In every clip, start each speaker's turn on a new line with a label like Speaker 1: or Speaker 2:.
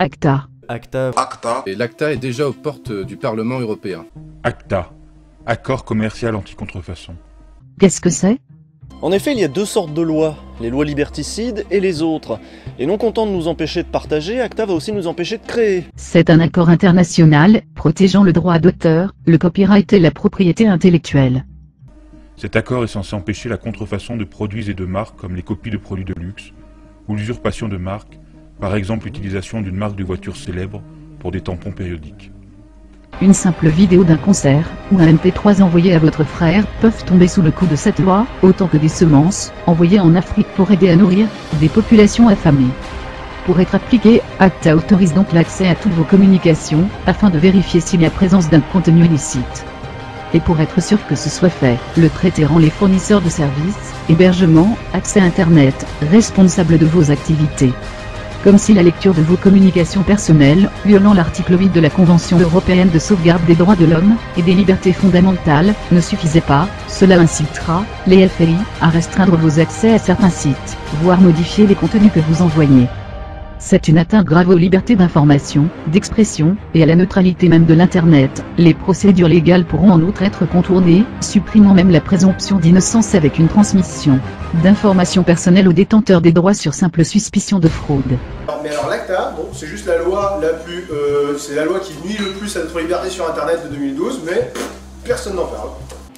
Speaker 1: ACTA.
Speaker 2: ACTA.
Speaker 3: Et l'ACTA est déjà aux portes du Parlement européen.
Speaker 4: ACTA, accord commercial anti-contrefaçon.
Speaker 1: Qu'est-ce que c'est?
Speaker 2: En effet, il y a deux sortes de lois, les lois liberticides et les autres. Et non content de nous empêcher de partager, ACTA va aussi nous empêcher de créer.
Speaker 1: C'est un accord international protégeant le droit d'auteur, le copyright et la propriété intellectuelle.
Speaker 4: Cet accord est censé empêcher la contrefaçon de produits et de marques comme les copies de produits de luxe ou l'usurpation de marques, par exemple l'utilisation d'une marque de voiture célèbre pour des tampons périodiques.
Speaker 1: Une simple vidéo d'un concert ou un MP3 envoyé à votre frère peuvent tomber sous le coup de cette loi, autant que des semences envoyées en Afrique pour aider à nourrir des populations affamées. Pour être appliqué, ACTA autorise donc l'accès à toutes vos communications afin de vérifier s'il y a présence d'un contenu illicite. Et pour être sûr que ce soit fait, le traité rend les fournisseurs de services, hébergement, accès Internet, responsables de vos activités. Comme si la lecture de vos communications personnelles, violant l'article 8 de la Convention européenne de sauvegarde des droits de l'homme et des libertés fondamentales, ne suffisait pas, cela incitera les FAI à restreindre vos accès à certains sites, voire modifier les contenus que vous envoyez. C'est une atteinte grave aux libertés d'information, d'expression, et à la neutralité même de l'Internet. Les procédures légales pourront en outre être contournées, supprimant même la présomption d'innocence avec une transmission d'informations personnelles aux détenteurs des droits sur simple suspicion de fraude.
Speaker 5: Mais alors l'ACTA, bon, c'est juste la loi la plus, c'est la loi qui nuit le plus à notre liberté sur Internet de 2012, mais personne n'en parle.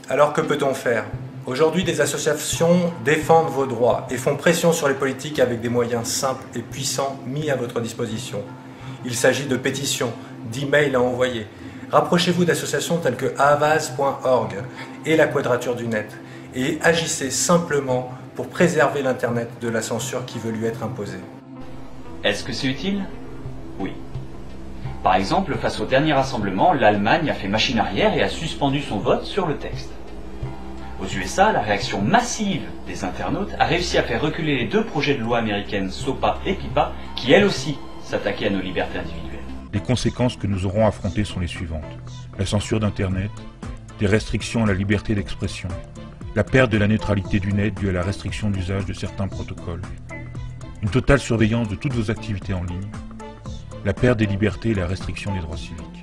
Speaker 6: Alors que peut-on faire ? Aujourd'hui, des associations défendent vos droits et font pression sur les politiques avec des moyens simples et puissants mis à votre disposition. Il s'agit de pétitions, d'emails à envoyer. Rapprochez-vous d'associations telles que Havas.org et la Quadrature du Net et agissez simplement pour préserver l'Internet de la censure qui veut lui être imposée.
Speaker 7: Est-ce que c'est utile? Oui. Par exemple, face au dernier rassemblement, l'Allemagne a fait machine arrière et a suspendu son vote sur le texte. Aux USA, la réaction massive des internautes a réussi à faire reculer les deux projets de loi américaines SOPA et PIPA, qui elles aussi s'attaquaient à nos libertés individuelles.
Speaker 4: Les conséquences que nous aurons affrontées sont les suivantes. La censure d'Internet, des restrictions à la liberté d'expression, la perte de la neutralité du net due à la restriction d'usage de certains protocoles, une totale surveillance de toutes vos activités en ligne, la perte des libertés et la restriction des droits civiques,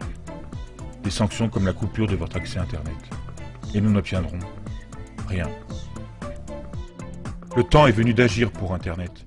Speaker 4: des sanctions comme la coupure de votre accès Internet. Et nous n'obtiendrons rien. Le temps est venu d'agir pour Internet.